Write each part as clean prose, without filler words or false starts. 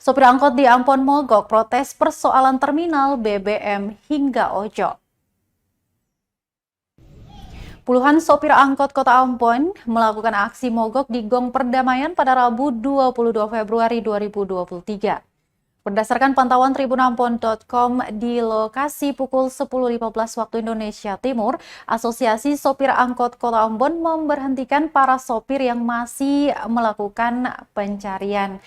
Sopir angkot di Ambon mogok protes persoalan terminal BBM hingga ojol. Puluhan sopir angkot Kota Ambon melakukan aksi mogok di Gong Perdamaian pada Rabu 22 Februari 2023. Berdasarkan pantauan tribunambon.com di lokasi pukul 10.15 waktu Indonesia Timur, Asosiasi Sopir Angkot Kota Ambon memberhentikan para sopir yang masih melakukan pencarian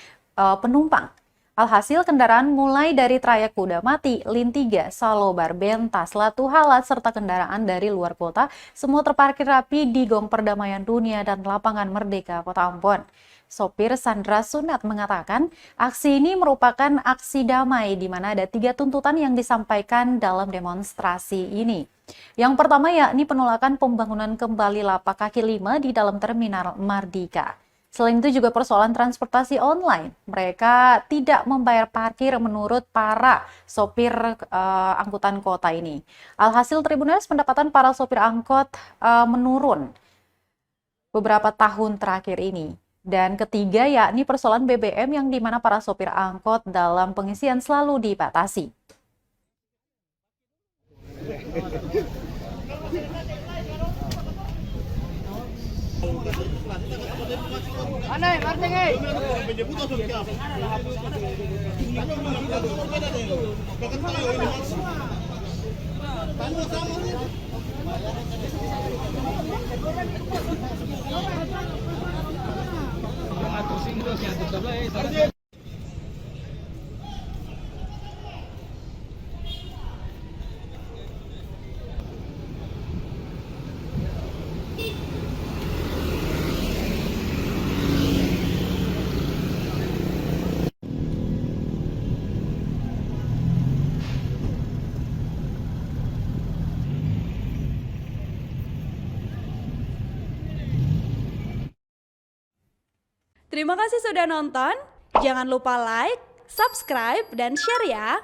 penumpang. Alhasil kendaraan mulai dari trayek Kuda Mati, Lin 3, Salobar, Bentas, Latu Halat, serta kendaraan dari luar kota semua terparkir rapi di Gong Perdamaian Dunia dan Lapangan Merdeka Kota Ambon. Sopir Sandra Sunat mengatakan aksi ini merupakan aksi damai di mana ada 3 tuntutan yang disampaikan dalam demonstrasi ini. Yang pertama yakni penolakan pembangunan kembali lapak kaki 5 di dalam terminal Mardika. Selain itu juga persoalan transportasi online. Mereka tidak membayar parkir menurut para sopir angkutan kota ini. Alhasil Tribuners pendapatan para sopir angkot menurun beberapa tahun terakhir ini. Dan ketiga yakni persoalan BBM yang dimana para sopir angkot dalam pengisian selalu dibatasi. Terima kasih sudah nonton. Jangan lupa like, subscribe, dan share ya.